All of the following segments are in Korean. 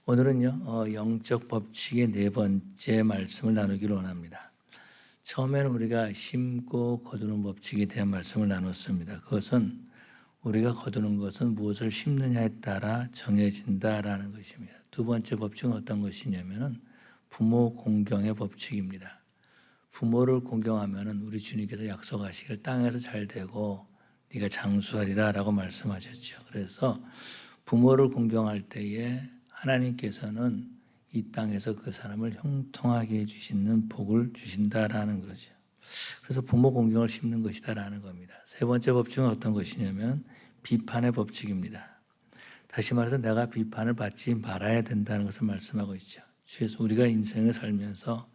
오늘은요, 영적 법칙의 네 번째 말씀을 나누기를 원합니다. 처음에는 우리가 심고 거두는 법칙에 대한 말씀을 나눴습니다. 그것은 우리가 거두는 것은 무엇을 심느냐에 따라 정해진다라는 것입니다. 두 번째 법칙은 어떤 것이냐면은 부모 공경의 법칙입니다. 부모를 공경하면은 우리 주님께서 약속하시길 땅에서 잘 되고 네가 장수하리라라고 말씀하셨죠. 그래서 부모를 공경할 때에 하나님께서는 이 땅에서 그 사람을 형통하게 해주시는 복을 주신다라는 거죠. 그래서 부모 공경을 심는 것이다라는 겁니다. 세 번째 법칙은 어떤 것이냐면 비판의 법칙입니다. 다시 말해서 내가 비판을 받지 말아야 된다는 것을 말씀하고 있죠. 우리가 인생을 살면서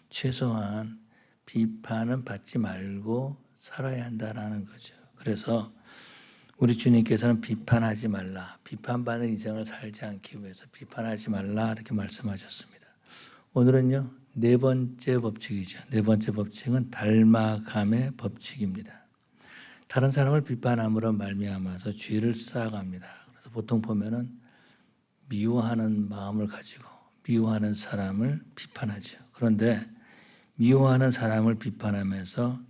최소한 비판은 받지 말고 살아야 한다라는 거죠. 그래서 우리 주님께서는 비판하지 말라, 비판받는 인생을 살지 않기 위해서 비판하지 말라 이렇게 말씀하셨습니다. 오늘은요, 네 번째 법칙이죠. 네 번째 법칙은 닮아감의 법칙입니다. 다른 사람을 비판함으로 말미암아서 죄를 쌓아갑니다. 그래서 보통 보면은 미워하는 마음을 가지고 미워하는 사람을 비판하죠. 그런데 미워하는 사람을 비판하면서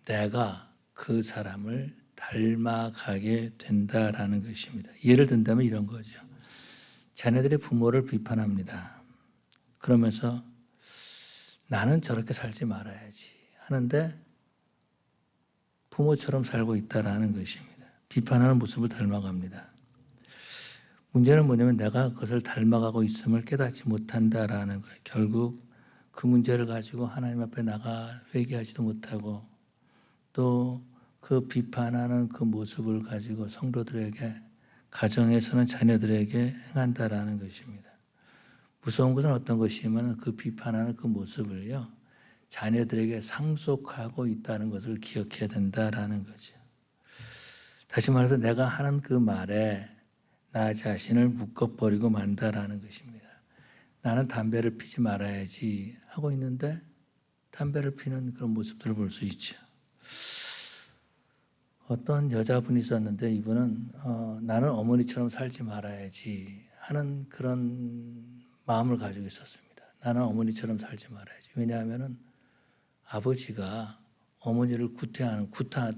내가 그 사람을 닮아가게 된다라는 것입니다. 예를 든다면 이런 거죠. 자녀들이 부모를 비판합니다. 그러면서 나는 저렇게 살지 말아야지 하는데 부모처럼 살고 있다라는 것입니다. 비판하는 모습을 닮아갑니다. 문제는 뭐냐면 내가 그것을 닮아가고 있음을 깨닫지 못한다라는 거예요. 결국 그 문제를 가지고 하나님 앞에 나가 회개하지도 못하고 또 그 비판하는 그 모습을 가지고 성도들에게, 가정에서는 자녀들에게 행한다라는 것입니다. 무서운 것은 어떤 것이냐면 그 비판하는 그 모습을요, 자녀들에게 상속하고 있다는 것을 기억해야 된다라는 거죠. 다시 말해서 내가 하는 그 말에 나 자신을 묶어버리고 만다라는 것입니다. 나는 담배를 피지 말아야지 하고 있는데 담배를 피는 그런 모습들을 볼 수 있죠. 어떤 여자분이 있었는데 이분은 나는 어머니처럼 살지 말아야지 하는 그런 마음을 가지고 있었습니다. 나는 어머니처럼 살지 말아야지. 왜냐하면은 아버지가 어머니를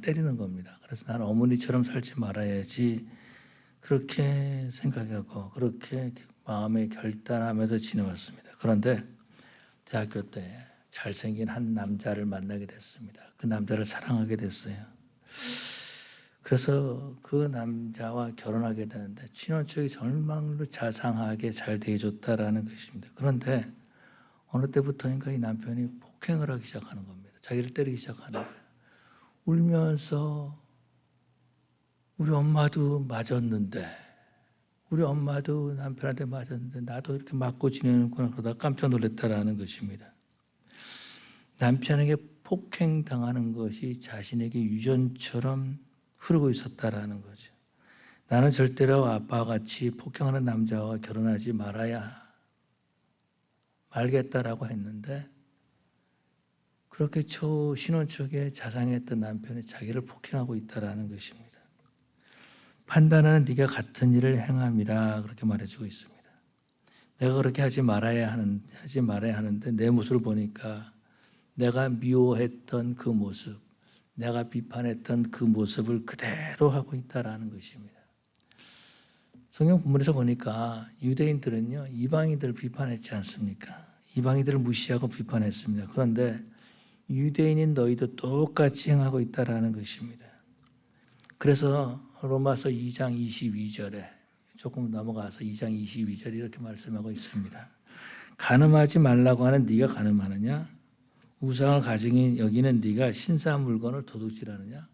때리는 겁니다. 그래서 나는 어머니처럼 살지 말아야지 그렇게 생각하고 그렇게 마음에 결단하면서 지내왔습니다. 그런데 대학교 때 잘생긴 한 남자를 만나게 됐습니다. 그 남자를 사랑하게 됐어요. 그래서 그 남자와 결혼하게 되는데 친혼척이 정말로 자상하게 잘 대해줬다라는 것입니다. 그런데 어느 때부터인가 이 남편이 폭행을 하기 시작하는 겁니다. 자기를 때리기 시작하는 거예요. 울면서 우리 엄마도 맞았는데 우리 엄마도 남편한테 맞았는데 나도 이렇게 맞고 지내는구나 그러다 깜짝 놀랐다라는 것입니다. 남편에게 폭행당하는 것이 자신에게 유전처럼 흐르고 있었다라는 거죠. 나는 절대로 아빠와 같이 폭행하는 남자와 결혼하지 말겠다라고 했는데 그렇게 신혼초기에 자상했던 남편이 자기를 폭행하고 있다라는 것입니다. 판단하는 네가 같은 일을 행함이라 그렇게 말해주고 있습니다. 내가 그렇게 하지 말아야 하는데 내 모습을 보니까 내가 미워했던 그 모습, 내가 비판했던 그 모습을 그대로 하고 있다라는 것입니다. 성경 본문에서 보니까 유대인들은요, 이방인들을 비판했지 않습니까? 이방인들을 무시하고 비판했습니다. 그런데 유대인인 너희도 똑같이 행하고 있다라는 것입니다. 그래서 로마서 2장 22절에 조금 넘어가서 2장 22절에 이렇게 말씀하고 있습니다. 간음하지 말라고 하는 네가 간음하느냐? 우상을 가증히 여기는 네가 신사 물건을 도둑질하느냐?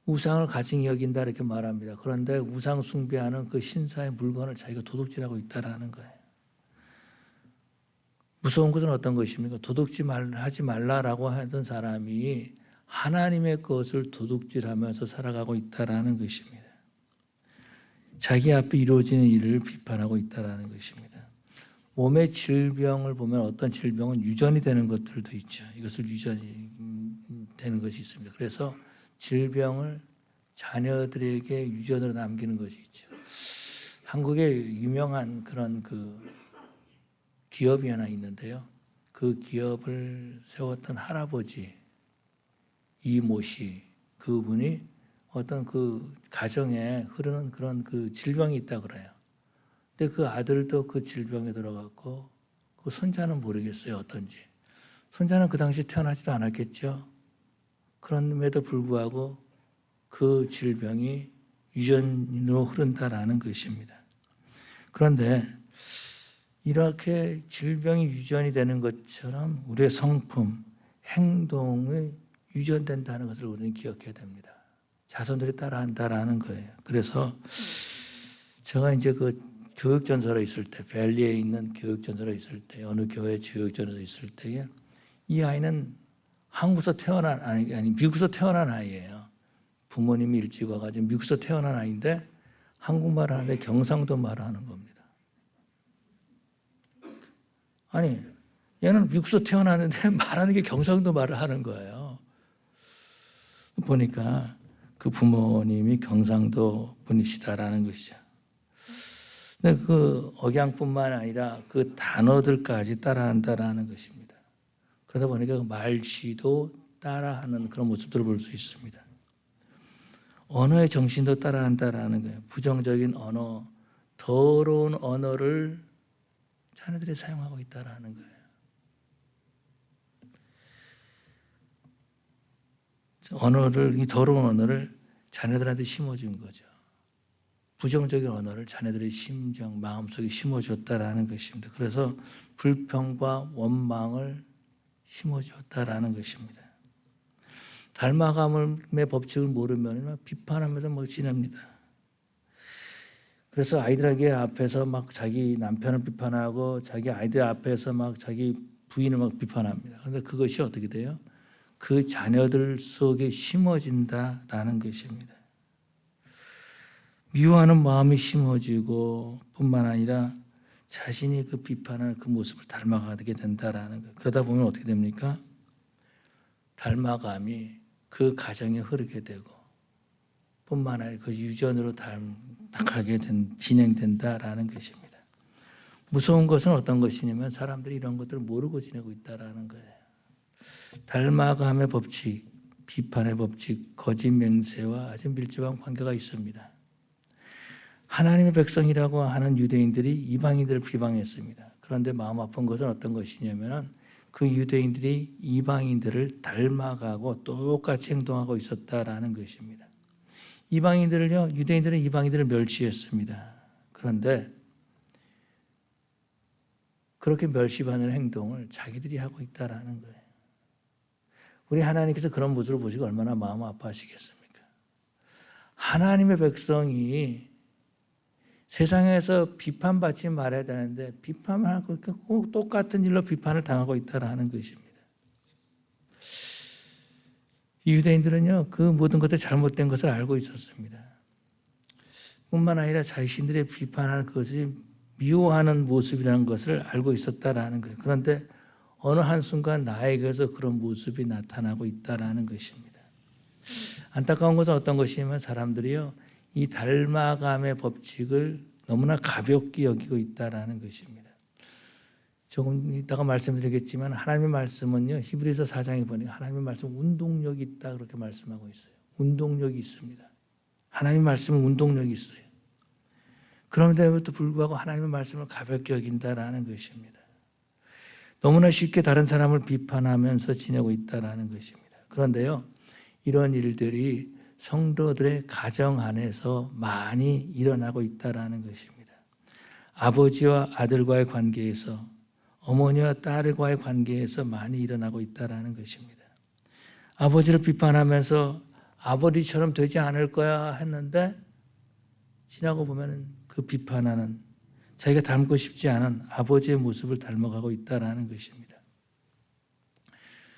우상을 가증히 여긴다 이렇게 말합니다. 그런데 우상 숭배하는 그 신사의 물건을 자기가 도둑질하고 있다라는 거예요. 무서운 것은 어떤 것입니까? 하지 말라라고 하던 사람이 하나님의 것을 도둑질하면서 살아가고 있다라는 것입니다. 자기 앞에 이루어지는 일을 비판하고 있다라는 것입니다. 몸의 질병을 보면 어떤 질병은 유전이 되는 것들도 있죠. 이것을 유전이 되는 것이 있습니다. 그래서 질병을 자녀들에게 유전으로 남기는 것이 있죠. 한국의 유명한 그런 그 기업이 하나 있는데요. 그 기업을 세웠던 할아버지 이모 씨, 그분이 어떤 그 가정에 흐르는 그런 그 질병이 있다 그래요. 근데 그 아들도 그 질병에 들어갔고 그 손자는 모르겠어요, 어떤지. 손자는 그 당시 태어나지도 않았겠죠. 그럼에도 불구하고 그 질병이 유전으로 흐른다라는 것입니다. 그런데 이렇게 질병이 유전이 되는 것처럼 우리의 성품, 행동이 유전된다는 것을 우리는 기억해야 됩니다. 자손들이 따라한다라는 거예요. 그래서 제가 이제 그 교육전설에 있을 때, 벨리에 있는 교육전설에 있을 때, 어느 교회 교육전설에 있을 때에 이 아이는 한국에서 태어난 아니 미국에서 태어난 아이예요. 부모님이 일찍 와가지고 미국에서 태어난 아이인데 한국말 하는데 경상도 말하는 겁니다. 아니 얘는 미국에서 태어났는데 말하는 게 경상도 말을 하는 거예요. 보니까 그 부모님이 경상도 분이시다라는 것이죠. 근데 그 억양뿐만 아니라 그 단어들까지 따라한다라는 것입니다. 그러다 보니까 그 말씨도 따라하는 그런 모습들을 볼 수 있습니다. 언어의 정신도 따라한다라는 거예요. 부정적인 언어, 더러운 언어를 자녀들이 사용하고 있다라는 거예요. 이 더러운 언어를 자녀들한테 심어준 거죠. 부정적인 언어를 자녀들의 심정, 마음속에 심어줬다라는 것입니다. 그래서 불평과 원망을 심어줬다라는 것입니다. 닮아감의 법칙을 모르면 비판하면서 지냅니다. 그래서 아이들에게 앞에서 막 자기 남편을 비판하고 자기 아이들 앞에서 막 자기 부인을 막 비판합니다. 그런데 그것이 어떻게 돼요? 그 자녀들 속에 심어진다라는 것입니다. 미워하는 마음이 심어지고 뿐만 아니라 자신이 그 비판하는 그 모습을 닮아가게 된다라는 거예요. 그러다 보면 어떻게 됩니까? 닮아감이 그 가정에 흐르게 되고 뿐만 아니라 그 유전으로 진행된다라는 것입니다. 무서운 것은 어떤 것이냐면 사람들이 이런 것들을 모르고 지내고 있다라는 거예요. 닮아감의 법칙, 비판의 법칙, 거짓 맹세와 아주 밀접한 관계가 있습니다. 하나님의 백성이라고 하는 유대인들이 이방인들을 비방했습니다. 그런데 마음 아픈 것은 어떤 것이냐면 그 유대인들이 이방인들을 닮아가고 똑같이 행동하고 있었다라는 것입니다. 유대인들은 이방인들을 멸시했습니다. 그런데 그렇게 멸시받는 행동을 자기들이 하고 있다라는 거예요. 우리 하나님께서 그런 모습을 보시고 얼마나 마음 아파하시겠습니까? 하나님의 백성이 세상에서 비판받지 말아야 되는데 비판을 하고 꼭 똑같은 일로 비판을 당하고 있다라는 것입니다. 유대인들은요, 그 모든 것들 잘못된 것을 알고 있었습니다. 뿐만 아니라 자신들의 비판하는 것이 미워하는 모습이라는 것을 알고 있었다라는 거예요. 그런데 어느 한순간 나에게서 그런 모습이 나타나고 있다라는 것입니다. 안타까운 것은 어떤 것이냐면 사람들이요, 이 닮아감의 법칙을 너무나 가볍게 여기고 있다라는 것입니다. 조금 이따가 말씀드리겠지만 하나님의 말씀은요, 히브리서 4장에 보니까 하나님의 말씀 운동력이 있다 그렇게 말씀하고 있어요. 운동력이 있습니다. 하나님의 말씀은 운동력이 있어요. 그런데도 불구하고 하나님의 말씀을 가볍게 여긴다라는 것입니다. 너무나 쉽게 다른 사람을 비판하면서 지내고 있다라는 것입니다. 그런데요, 이런 일들이 성도들의 가정 안에서 많이 일어나고 있다라는 것입니다. 아버지와 아들과의 관계에서, 어머니와 딸과의 관계에서 많이 일어나고 있다라는 것입니다. 아버지를 비판하면서 아버지처럼 되지 않을 거야 했는데 지나고 보면 그 비판하는, 자기가 닮고 싶지 않은 아버지의 모습을 닮아가고 있다라는 것입니다.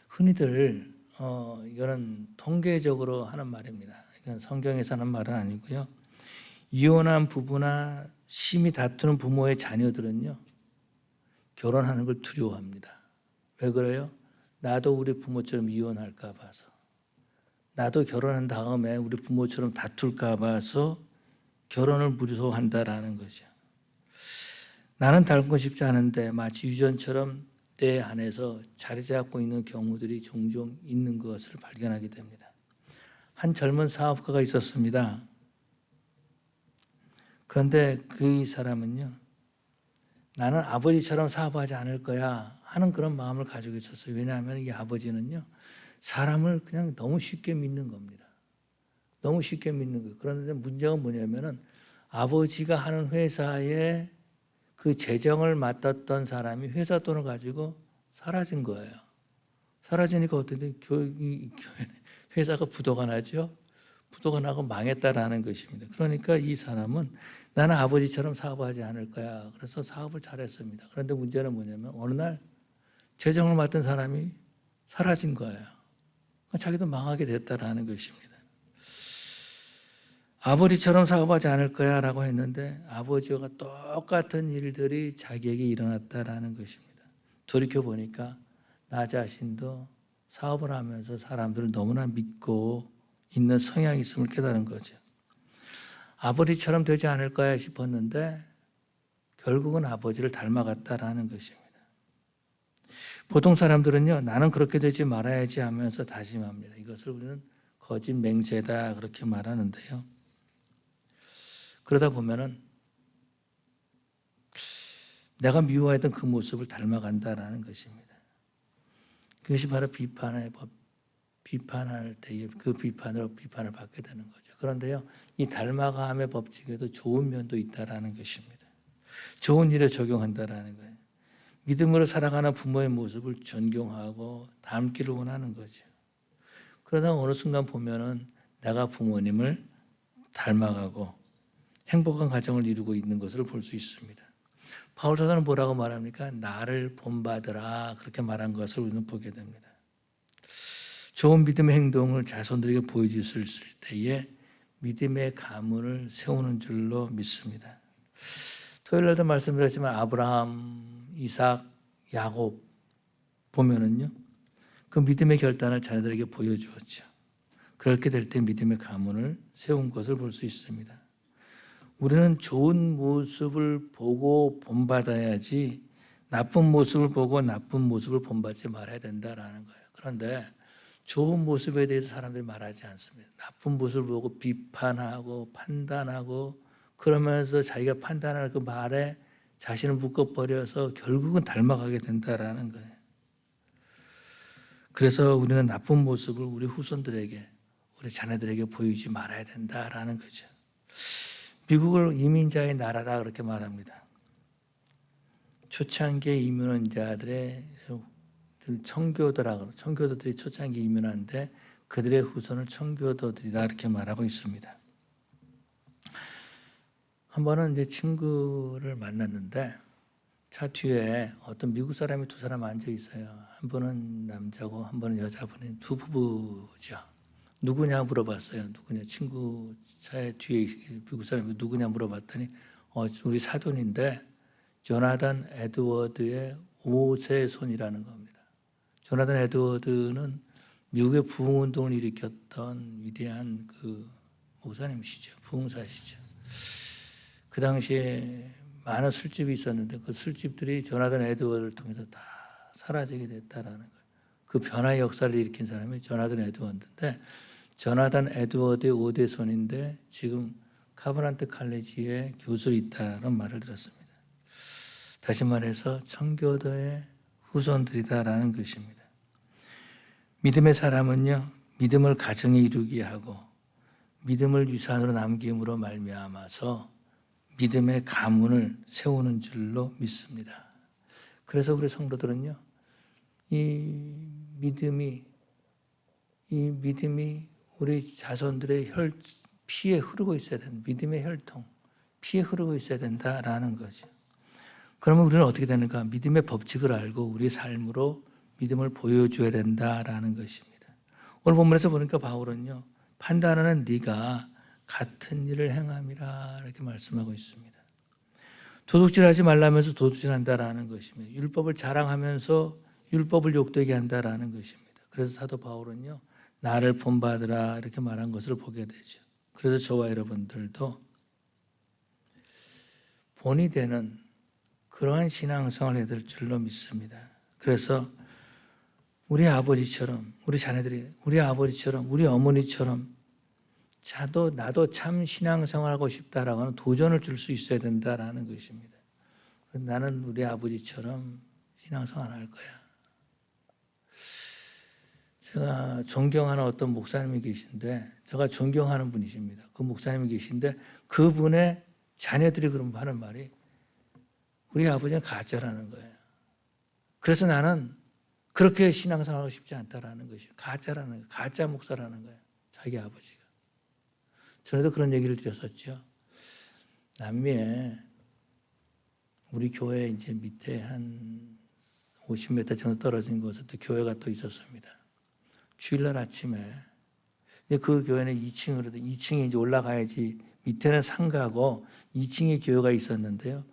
흔히들 이거는 통계적으로 하는 말입니다. 이건 성경에서 하는 말은 아니고요. 이혼한 부부나 심히 다투는 부모의 자녀들은요, 결혼하는 걸 두려워합니다. 왜 그래요? 나도 우리 부모처럼 이혼할까 봐서, 나도 결혼한 다음에 우리 부모처럼 다툴까 봐서 결혼을 무서워한다라는 거죠. 나는 닮고 싶지 않은데 마치 유전처럼 때에 한해서 자리 잡고 있는 경우들이 종종 있는 것을 발견하게 됩니다. 한 젊은 사업가가 있었습니다. 그런데 그 사람은요, 나는 아버지처럼 사업하지 않을 거야 하는 그런 마음을 가지고 있었어요. 왜냐하면 이 아버지는요, 사람을 그냥 너무 쉽게 믿는 겁니다. 너무 쉽게 믿는 거예요. 그런데 문제가 뭐냐면은 아버지가 하는 회사에 그 재정을 맡았던 사람이 회사 돈을 가지고 사라진 거예요. 사라지니까 어떻게 회사가 부도가 나죠? 부도가 나고 망했다라는 것입니다. 그러니까 이 사람은 나는 아버지처럼 사업하지 않을 거야. 그래서 사업을 잘했습니다. 그런데 문제는 뭐냐면 어느 날 재정을 맡은 사람이 사라진 거예요. 자기도 망하게 됐다라는 것입니다. 아버지처럼 사업하지 않을 거야 라고 했는데 아버지와 똑같은 일들이 자기에게 일어났다라는 것입니다. 돌이켜보니까 나 자신도 사업을 하면서 사람들을 너무나 믿고 있는 성향이 있음을 깨달은 거죠. 아버지처럼 되지 않을 거야 싶었는데 결국은 아버지를 닮아갔다라는 것입니다. 보통 사람들은요, 나는 그렇게 되지 말아야지 하면서 다짐합니다. 이것을 우리는 거짓 맹세다 그렇게 말하는데요. 그러다 보면은 내가 미워했던 그 모습을 닮아간다라는 것입니다. 그것이 바로 비판할 때에 그 비판으로 비판을 받게 되는 거죠. 그런데요, 이 닮아감의 법칙에도 좋은 면도 있다라는 것입니다. 좋은 일에 적용한다라는 거예요. 믿음으로 살아가는 부모의 모습을 존경하고 닮기를 원하는 거죠. 그러다 어느 순간 보면은 내가 부모님을 닮아가고 행복한 가정을 이루고 있는 것을 볼 수 있습니다. 바울 사도는 뭐라고 말합니까? 나를 본받으라 그렇게 말한 것을 우리는 보게 됩니다. 좋은 믿음의 행동을 자손들에게 보여주실 때에 믿음의 가문을 세우는 줄로 믿습니다. 토요일날도 말씀드렸지만 아브라함, 이삭, 야곱 보면은요, 그 믿음의 결단을 자녀들에게 보여주었죠. 그렇게 될 때 믿음의 가문을 세운 것을 볼 수 있습니다. 우리는 좋은 모습을 보고 본받아야지 나쁜 모습을 보고 나쁜 모습을 본받지 말아야 된다라는 거예요. 그런데 좋은 모습에 대해서 사람들이 말하지 않습니다. 나쁜 모습을 보고 비판하고 판단하고 그러면서 자기가 판단할 그 말에 자신을 묶어버려서 결국은 닮아가게 된다라는 거예요. 그래서 우리는 나쁜 모습을 우리 후손들에게, 우리 자녀들에게 보이지 말아야 된다라는 거죠. 미국을 이민자의 나라다 그렇게 말합니다. 초창기에 이민한 자들의 청교도들이 초창기에 이민한데 그들의 후손을 청교도들이다 이렇게 말하고 있습니다. 한 번은 이제 친구를 만났는데 차 뒤에 어떤 미국 사람이 두 사람 앉아 있어요. 한 분은 남자고 한 분은 여자분이 두 부부죠. 누구냐 물어봤어요. 누구냐, 친구 차에 뒤에 미국 사람이 누구냐 물어봤더니 우리 사돈인데 조나단 에드워드의 5세 손이라는 겁니다. 조나단 에드워드는 미국의 부흥운동을 일으켰던 위대한 그 목사님이시죠. 부흥사시죠. 그 당시에 많은 술집이 있었는데 그 술집들이 조나단 에드워드를 통해서 다 사라지게 됐다라는 거예요. 그 변화의 역사를 일으킨 사람이 조나단 에드워드인데 조나단 에드워드의 5대 손인데 지금 카버넌트 칼리지에 교수로 있다는 말을 들었습니다. 다시 말해서 청교도의 후손들이다라는 것입니다. 믿음의 사람은요, 믿음을 가정에 이루게 하고 믿음을 유산으로 남김으로 말미암아서 믿음의 가문을 세우는 줄로 믿습니다. 그래서 우리 성도들은요, 이 믿음이 우리 자손들의 피에 흐르고 있어야 된다. 믿음의 혈통, 피에 흐르고 있어야 된다라는 거죠. 그러면 우리는 어떻게 되는가? 믿음의 법칙을 알고 우리 삶으로 믿음을 보여줘야 된다라는 것입니다. 오늘 본문에서 보니까 바울은요, 판단하는 네가 같은 일을 행함이라 이렇게 말씀하고 있습니다. 도둑질하지 말라면서 도둑질한다라는 것입니다. 율법을 자랑하면서 율법을 욕되게 한다라는 것입니다. 그래서 사도 바울은요, 나를 본받으라 이렇게 말한 것을 보게 되죠. 그래서 저와 여러분들도 본이 되는 그러한 신앙생활을 해야 될 줄로 믿습니다. 그래서 우리 아버지처럼, 우리 자녀들이 우리 아버지처럼, 우리 어머니처럼 나도 참 신앙생활하고 싶다라고 하는 도전을 줄 수 있어야 된다라는 것입니다. 나는 우리 아버지처럼 신앙생활 할 거야. 제가 존경하는 어떤 목사님이 계신데, 제가 존경하는 분이십니다. 그 목사님이 계신데 그분의 자녀들이 그런 하는 말이 우리 아버지는 가짜라는 거예요. 그래서 나는 그렇게 신앙생활하고 싶지 않다라는 것이에요. 가짜라는 거예요. 가짜 목사라는 거예요. 자기 아버지가. 전에도 그런 얘기를 드렸었죠. 남미에 우리 교회 이제 밑에 한 50m 정도 떨어진 곳에 또 교회가 또 있었습니다. 주일날 아침에 그 교회는 2층에 이제 올라가야지, 밑에는 상가고 2층에 교회가 있었는데요.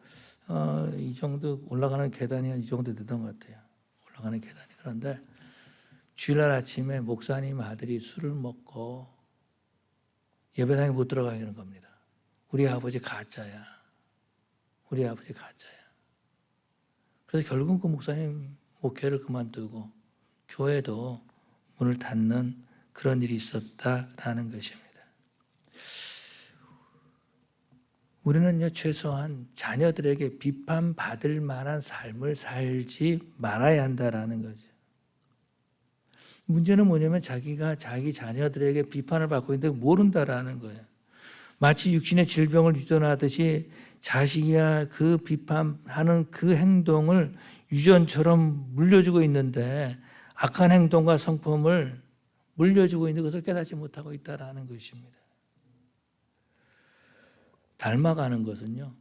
이 정도 올라가는 계단이 한 이 정도 되던 것 같아요. 올라가는 계단이. 그런데 주일날 아침에 목사님 아들이 술을 먹고 예배당에 못 들어가게 하는 겁니다. 우리 아버지 가짜야. 우리 아버지 가짜야. 그래서 결국 그 목사님 목회를 그만두고 교회도 문을 닫는 그런 일이 있었다라는 것입니다. 우리는요, 최소한 자녀들에게 비판받을 만한 삶을 살지 말아야 한다라는 거죠. 문제는 뭐냐면 자기가 자기 자녀들에게 비판을 받고 있는데 모른다라는 거예요. 마치 육신의 질병을 유전하듯이 자식이야 그 비판하는 그 행동을 유전처럼 물려주고 있는데 악한 행동과 성품을 물려주고 있는 것을 깨닫지 못하고 있다는 것입니다. 닮아가는 것은요,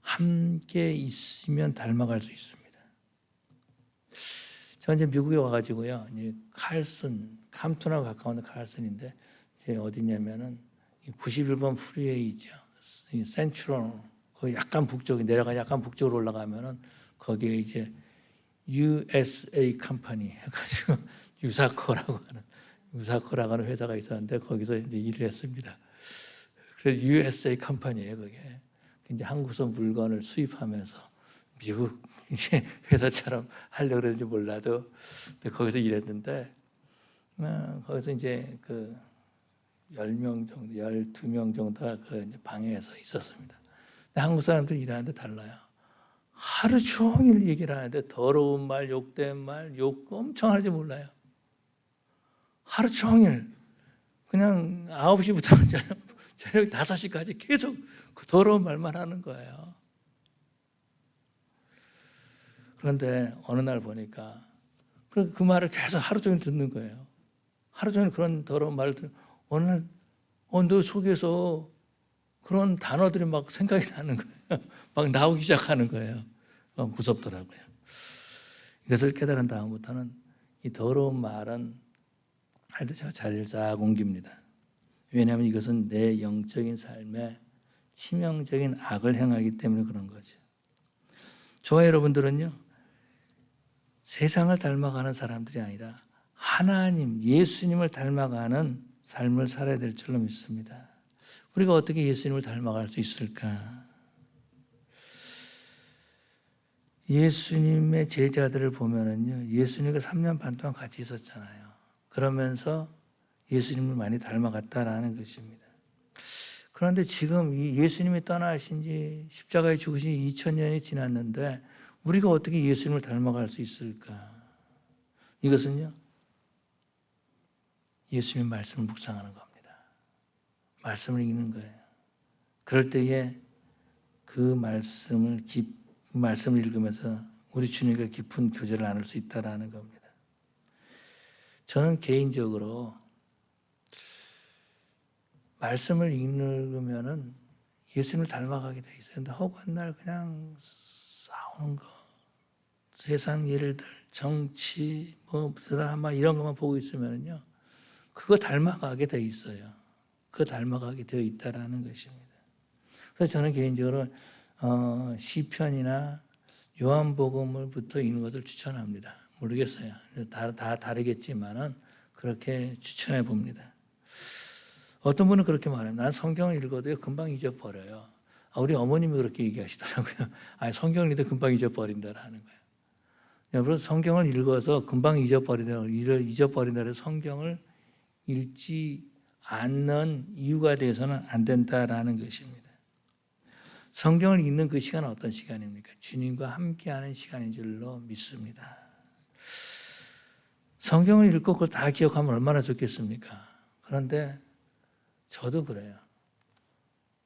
함께 있으면 닮아갈 수 있습니다. 제가 이제 미국에 와가지고요, 캄튼하고 가까운 칼슨인데, 제가 어디냐면은 91번 프리웨이죠. 센트럴, 거기 약간 약간 북쪽으로 올라가면은 거기에 이제 USA 컴퍼니 해가지고 유사코라고 하는 회사가 있었는데 거기서 이제 일을 했습니다. 그래서 USA 컴퍼니예요, 그게. 이제 한국서 물건을 수입하면서 미국 이제 회사처럼 하려고 그러는지 몰라도 거기서 일했는데, 거기서 이제 그 10명 정도, 12명 정도가 그 방에서 있었습니다. 근데 한국 사람들 일하는데 달라요. 하루 종일 얘기를 하는데 더러운 말, 욕된 말, 욕 엄청 하는지 몰라요. 하루 종일 그냥 9시부터 저녁 5시까지 계속 그 더러운 말만 하는 거예요. 그런데 어느 날 보니까 그 말을 계속 하루 종일 듣는 거예요. 하루 종일 그런 더러운 말을 듣는. 어느 날 너 속에서 그런 단어들이 막 생각이 나는 거예요. 막 나오기 시작하는 거예요. 무섭더라고요. 이것을 깨달은 다음부터는 이 더러운 말은 할 때 제가 자리를 쫙 옮깁니다. 왜냐하면 이것은 내 영적인 삶에 치명적인 악을 행하기 때문에 그런 거죠. 저와 여러분들은요, 세상을 닮아가는 사람들이 아니라 하나님, 예수님을 닮아가는 삶을 살아야 될 줄로 믿습니다. 우리가 어떻게 예수님을 닮아갈 수 있을까? 예수님의 제자들을 보면은요, 예수님과 3년 반 동안 같이 있었잖아요. 그러면서 예수님을 많이 닮아갔다라는 것입니다. 그런데 지금 이 예수님이 떠나신 지 십자가에 죽으신 2000년이 지났는데 우리가 어떻게 예수님을 닮아갈 수 있을까? 이것은요, 예수님의 말씀을 묵상하는 겁니다. 말씀을 읽는 거예요. 그럴 때에 그 말씀을 읽으면서 우리 주님과 깊은 교제를 나눌 수 있다라는 겁니다. 저는 개인적으로 말씀을 읽으면은 예수님을 닮아가게 돼 있어요. 근데 허구한 날 그냥 싸우는 거, 세상 일들, 정치, 드라마 이런 것만 보고 있으면요, 그거 닮아가게 돼 있어요. 그거 닮아가게 되어 있다라는 것입니다. 그래서 저는 개인적으로 시편이나 요한복음을부터 읽는 것을 추천합니다. 모르겠어요. 다 다르겠지만은 그렇게 추천해 봅니다. 어떤 분은 그렇게 말해요. 난 성경을 읽어도 금방 잊어버려요. 우리 어머님이 그렇게 얘기하시더라고요. 성경을 읽는데 금방 잊어버린다라는 거예요. 여러분 성경을 읽어서 금방 잊어버린다 해서 성경을 읽지 않는 이유가 되어서는 안 된다라는 것입니다. 성경을 읽는 그 시간은 어떤 시간입니까? 주님과 함께하는 시간인 줄로 믿습니다. 성경을 읽고 그걸 다 기억하면 얼마나 좋겠습니까? 그런데 저도 그래요.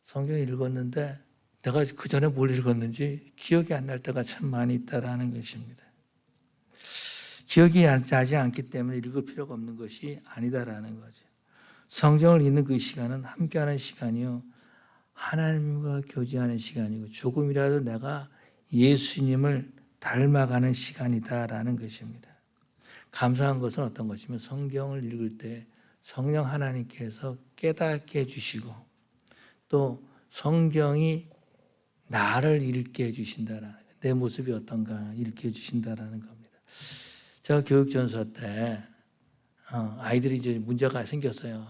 성경을 읽었는데 내가 그 전에 뭘 읽었는지 기억이 안 날 때가 참 많이 있다라는 것입니다. 기억이 나지 않기 때문에 읽을 필요가 없는 것이 아니다라는 거죠. 성경을 읽는 그 시간은 함께하는 시간이요, 하나님과 교제하는 시간이고 조금이라도 내가 예수님을 닮아가는 시간이다라는 것입니다. 감사한 것은 어떤 것이면 성경을 읽을 때 성령 하나님께서 깨닫게 해주시고 또 성경이 나를 읽게 해주신다라는, 내 모습이 어떤가 읽게 해주신다라는 겁니다. 제가 교육전서 때 아이들이 이제 문제가 생겼어요.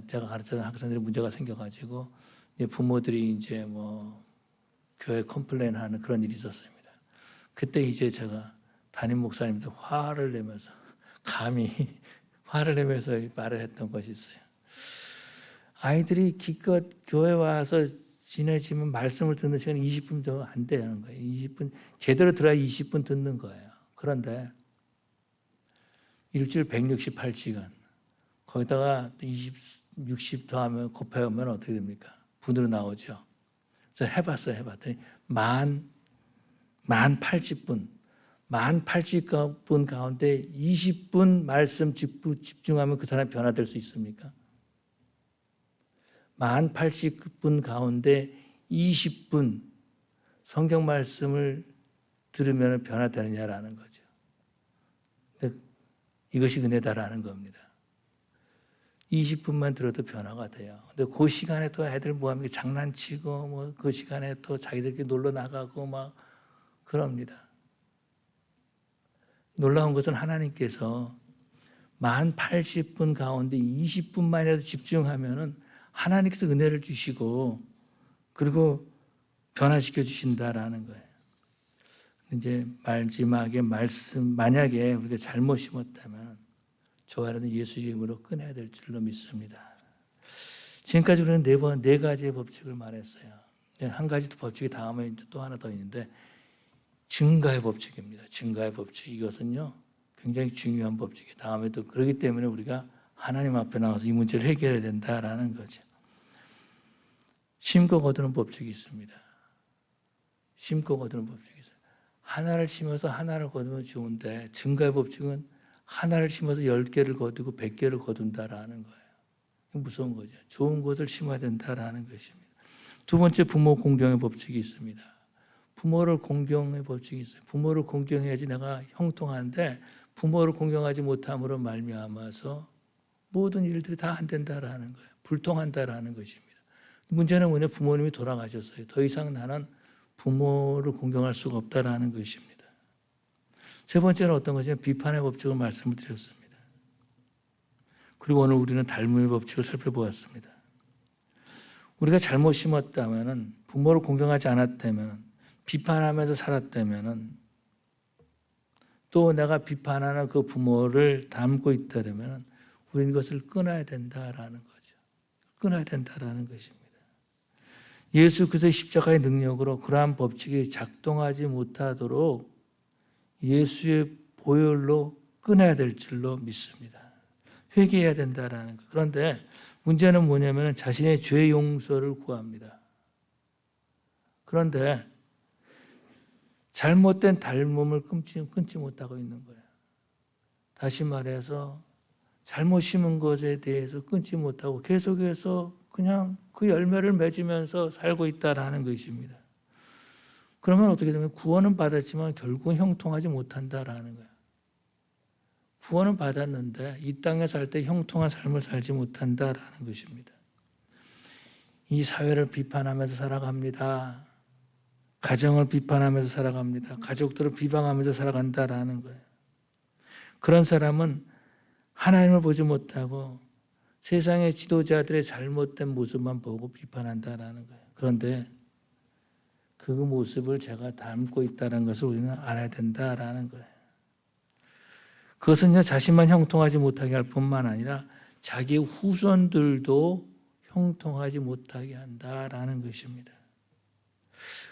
제가 가르치는 학생들이 문제가 생겨가지고 부모들이 이제 교회 컴플레인하는 그런 일이 있었습니다. 그때 이제 제가 담임 목사님한테 화를 내면서 감히 화를 내면서 말을 했던 것이 있어요. 아이들이 기껏 교회 와서 지내지면 말씀을 듣는 시간이 20분도 안 되는 거예요. 20분 제대로 들어야 20분 듣는 거예요. 그런데 일주일 168시간 거기다가 60 더하면 곱해오면 어떻게 됩니까? 분으로 나오죠. 그래서 해봤더니 만 80분 80분 가운데 20분 말씀 집중하면 그 사람이 변화될 수 있습니까? 80분 가운데 20분 성경 말씀을 들으면 변화되느냐라는 거죠. 이것이 은혜다라는 겁니다. 20분만 들어도 변화가 돼요. 근데 그 시간에 또 애들 뭐합니까? 장난치고 그 시간에 또 자기들끼리 놀러 나가고 막 그럽니다. 놀라운 것은 하나님께서 80분 가운데 20분만이라도 집중하면은 하나님께서 은혜를 주시고 그리고 변화시켜 주신다라는 거예요. 이제 마지막에 말씀, 만약에 우리가 잘못 심었다면 저와는 예수 이름으로 끊어야 될 줄로 믿습니다. 지금까지 우리는 네 가지의 법칙을 말했어요. 한 가지 법칙이 다음에 이제 또 하나 더 있는데 증가의 법칙입니다. 증가의 법칙, 이것은요 굉장히 중요한 법칙이에요. 다음에도 그렇기 때문에 우리가 하나님 앞에 나와서 이 문제를 해결해야 된다라는 거죠. 심고 거두는 법칙이 있습니다. 심고 거두는 법칙이 있어요. 하나를 심어서 하나를 거두면 좋은데 증가의 법칙은 하나를 심어서 10개를 거두고 100개를 거둔다라는 거예요. 무서운 거죠. 좋은 것을 심어야 된다라는 것입니다. 두 번째, 부모 공경의 법칙이 있습니다. 부모를 공경의 법칙이 있어요. 부모를 공경해야지 내가 형통한데 부모를 공경하지 못함으로 말미암아서 모든 일들이 다 안 된다라는 거예요. 불통한다라는 것입니다. 문제는 뭐냐? 부모님이 돌아가셨어요. 더 이상 나는 부모를 공경할 수가 없다라는 것입니다. 세 번째는 어떤 것이냐면 비판의 법칙을 말씀을 드렸습니다. 그리고 오늘 우리는 닮음의 법칙을 살펴보았습니다. 우리가 잘못 심었다면, 부모를 공경하지 않았다면, 비판하면서 살았다면, 또 내가 비판하는 그 부모를 닮고 있다면 우리는 그것을 끊어야 된다라는 거죠. 끊어야 된다라는 것입니다. 예수 그리스도의 십자가의 능력으로 그러한 법칙이 작동하지 못하도록 예수의 보혈로 끊어야 될 줄로 믿습니다. 회개해야 된다라는 것. 그런데 문제는 뭐냐면 자신의 죄 용서를 구합니다. 그런데 잘못된 닮음을 끊지 못하고 있는 거예요. 다시 말해서 잘못 심은 것에 대해서 끊지 못하고 계속해서 그냥 그 열매를 맺으면서 살고 있다라는 것입니다. 그러면 어떻게 되면 구원은 받았지만 결국은 형통하지 못한다라는 거예요. 구원은 받았는데 이 땅에 살 때 형통한 삶을 살지 못한다라는 것입니다. 이 사회를 비판하면서 살아갑니다. 가정을 비판하면서 살아갑니다. 가족들을 비방하면서 살아간다라는 거예요. 그런 사람은 하나님을 보지 못하고 세상의 지도자들의 잘못된 모습만 보고 비판한다라는 거예요. 그런데 그 모습을 제가 닮고 있다는 것을 우리는 알아야 된다라는 거예요. 그것은요, 자신만 형통하지 못하게 할 뿐만 아니라 자기의 후손들도 형통하지 못하게 한다라는 것입니다.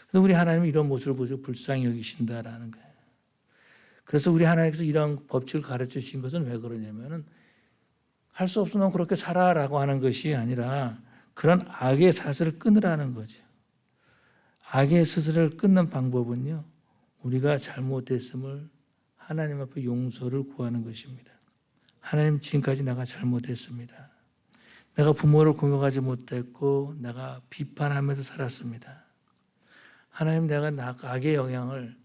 그래서 우리 하나님은 이런 모습을 보시고 불쌍히 여기신다라는 거예요. 그래서 우리 하나님께서 이런 법칙을 가르쳐 주신 것은 왜 그러냐면은 할 수 없으면 그렇게 살아라고 하는 것이 아니라 그런 악의 사슬을 끊으라는 거죠. 악의 스스를 끊는 방법은요, 우리가 잘못했음을 하나님 앞에 용서를 구하는 것입니다. 하나님, 지금까지 내가 잘못했습니다. 내가 부모를 공경하지 못했고 내가 비판하면서 살았습니다. 하나님, 내가 악의 영향을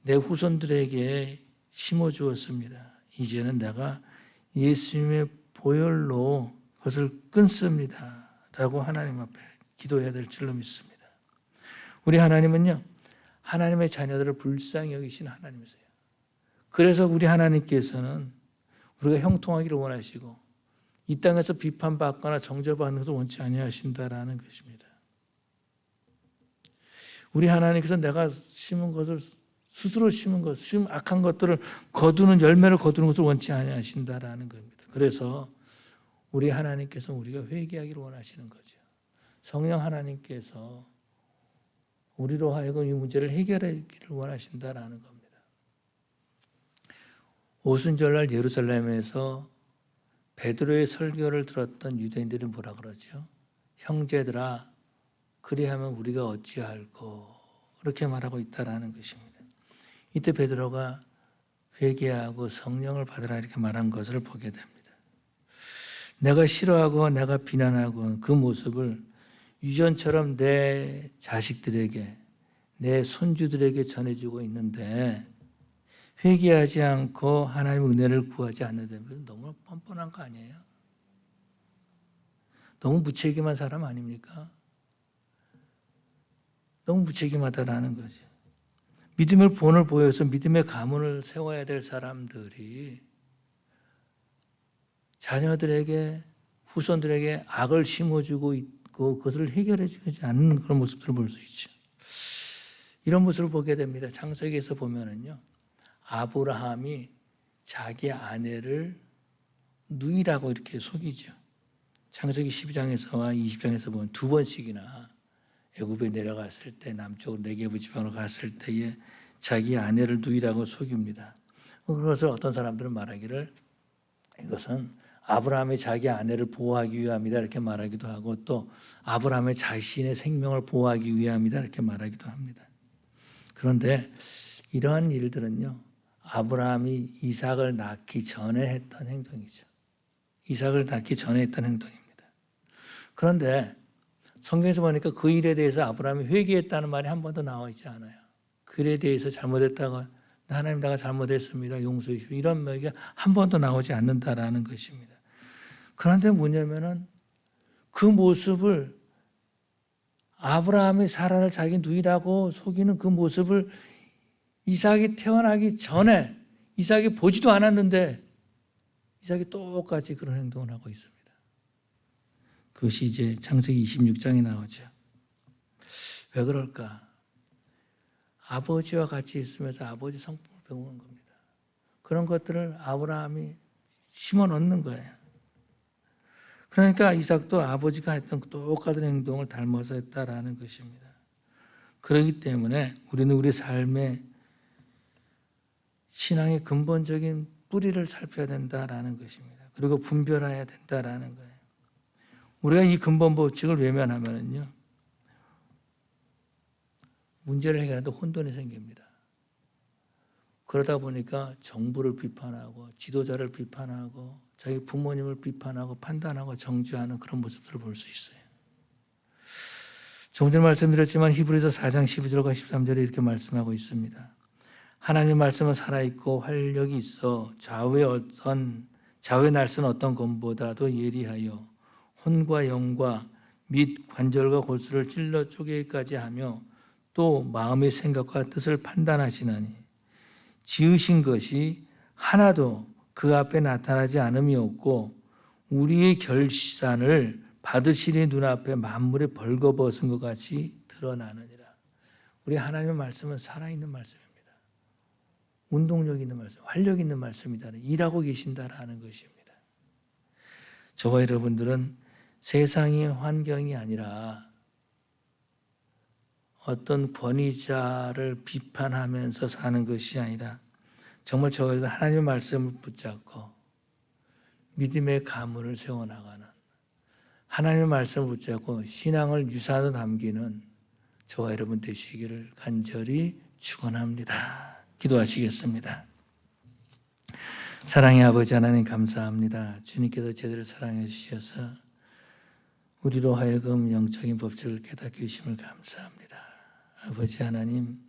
내 후손들에게 심어주었습니다. 이제는 내가 예수님의 보혈로 그것을 끊습니다 라고 하나님 앞에 기도해야 될 줄로 믿습니다. 우리 하나님은요, 하나님의 자녀들을 불쌍히 여기신 하나님이세요. 그래서 우리 하나님께서는 우리가 형통하기를 원하시고 이 땅에서 비판받거나 정죄받는 것을 원치 아니하신다라는 것입니다. 우리 하나님께서 내가 심은 것을 스스로 심은 것, 악한 것들을 거두는 열매를 거두는 것을 원치 아니하신다라는 겁니다. 그래서 우리 하나님께서 우리가 회개하기를 원하시는 거죠. 성령 하나님께서 우리로 하여금 이 문제를 해결하기를 원하신다라는 겁니다. 오순절날 예루살렘에서 베드로의 설교를 들었던 유대인들이 뭐라 그러죠? 형제들아, 그리하면 우리가 어찌할꼬, 그렇게 말하고 있다라는 것입니다. 이때 베드로가 회개하고 성령을 받으라 이렇게 말한 것을 보게 됩니다. 내가 싫어하고 내가 비난하고 그 모습을 유전처럼 내 자식들에게, 내 손주들에게 전해주고 있는데 회개하지 않고 하나님의 은혜를 구하지 않는다면 너무 뻔뻔한 거 아니에요? 너무 무책임한 사람 아닙니까? 너무 무책임하다라는 거죠. 믿음의 본을 보여서 믿음의 가문을 세워야 될 사람들이 자녀들에게, 후손들에게 악을 심어주고 있고 그것을 해결해 주지 않는 그런 모습들을 볼 수 있죠. 이런 모습을 보게 됩니다. 창세기에서 보면은요, 아브라함이 자기 아내를 누이라고 이렇게 속이죠. 창세기 12장에서와 20장에서 보면 두 번씩이나 애굽에 내려갔을 때, 남쪽으로 네게부 지방으로 갔을 때에 자기 아내를 누이라고 속입니다. 그것을 어떤 사람들은 말하기를 이것은 아브라함이 자기 아내를 보호하기 위함이다 이렇게 말하기도 하고, 또 아브라함의 자신의 생명을 보호하기 위함이다 이렇게 말하기도 합니다. 그런데 이러한 일들은요, 아브라함이 이삭을 낳기 전에 했던 행동이죠. 이삭을 낳기 전에 했던 행동입니다. 그런데 성경에서 보니까 그 일에 대해서 아브라함이 회개했다는 말이 한 번도 나와 있지 않아요. 그 일에 대해서 잘못했다고, 하나님 내가 잘못했습니다, 용서해 주시오, 이런 말이 한 번도 나오지 않는다라는 것입니다. 그런데 뭐냐면은 그 모습을, 아브라함이 사라를 자기 누이라고 속이는 그 모습을 이삭이 태어나기 전에 이삭이 보지도 않았는데 이삭이 똑같이 그런 행동을 하고 있습니다. 그것이 이제 창세기 26장에 나오죠. 왜 그럴까? 아버지와 같이 있으면서 아버지 성품을 배우는 겁니다. 그런 것들을 아브라함이 심어 넣는 거예요. 그러니까 이삭도 아버지가 했던 똑같은 행동을 닮아서 했다라는 것입니다. 그렇기 때문에 우리는 우리 삶의 신앙의 근본적인 뿌리를 살펴야 된다라는 것입니다. 그리고 분별해야 된다라는 거예요. 우리가 이 근본 법칙을 외면하면요, 문제를 해결하는데 혼돈이 생깁니다. 그러다 보니까 정부를 비판하고 지도자를 비판하고 자기 부모님을 비판하고 판단하고 정죄하는 그런 모습들을 볼 수 있어요. 조금 전에 말씀드렸지만 히브리서 4장 12절과 13절에 이렇게 말씀하고 있습니다. 하나님 말씀은 살아있고 활력이 있어 좌우의 날선 어떤 검보다도 예리하여 혼과 영과 및 관절과 골수를 찔러 쪼개기까지 하며 또 마음의 생각과 뜻을 판단하시나니 지으신 것이 하나도 그 앞에 나타나지 않음이 없고 우리의 결산을 받으시니 눈앞에 만물이 벌거벗은 것 같이 드러나느니라. 우리 하나님의 말씀은 살아있는 말씀입니다. 운동력 있는 말씀, 활력 있는 말씀이다. 일하고 계신다라는 것입니다. 저와 여러분들은 세상의 환경이 아니라 어떤 권위자를 비판하면서 사는 것이 아니라 정말 저와 여러분 하나님의 말씀을 붙잡고 믿음의 가문을 세워나가는, 하나님의 말씀을 붙잡고 신앙을 유산으로 남기는 저와 여러분 되시기를 간절히 축원합니다. 기도하시겠습니다. 사랑의 아버지 하나님 감사합니다. 주님께서 제대로 사랑해 주셔서 우리로 하여금 영적인 법칙을 깨닫게 해주심을 감사합니다. 아버지 하나님,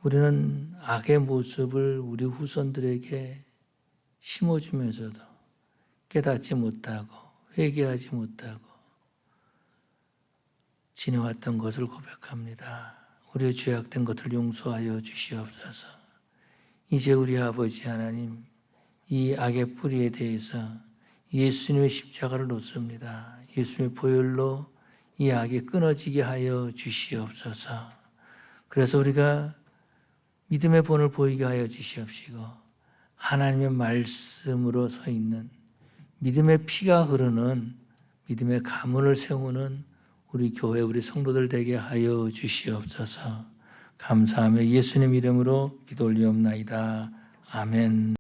우리는 악의 모습을 우리 후손들에게 심어주면서도 깨닫지 못하고 회개하지 못하고 지내왔던 것을 고백합니다. 우리의 죄악된 것을 용서하여 주시옵소서. 이제 우리 아버지 하나님, 이 악의 뿌리에 대해서 예수님의 십자가를 놓습니다. 예수님의 보혈로 이 악이 끊어지게 하여 주시옵소서. 그래서 우리가 믿음의 본을 보이게 하여 주시옵시고 하나님의 말씀으로 서 있는 믿음의 피가 흐르는 믿음의 가문을 세우는 우리 교회 우리 성도들 되게 하여 주시옵소서. 감사하며 예수님 이름으로 기도 올리옵나이다. 아멘.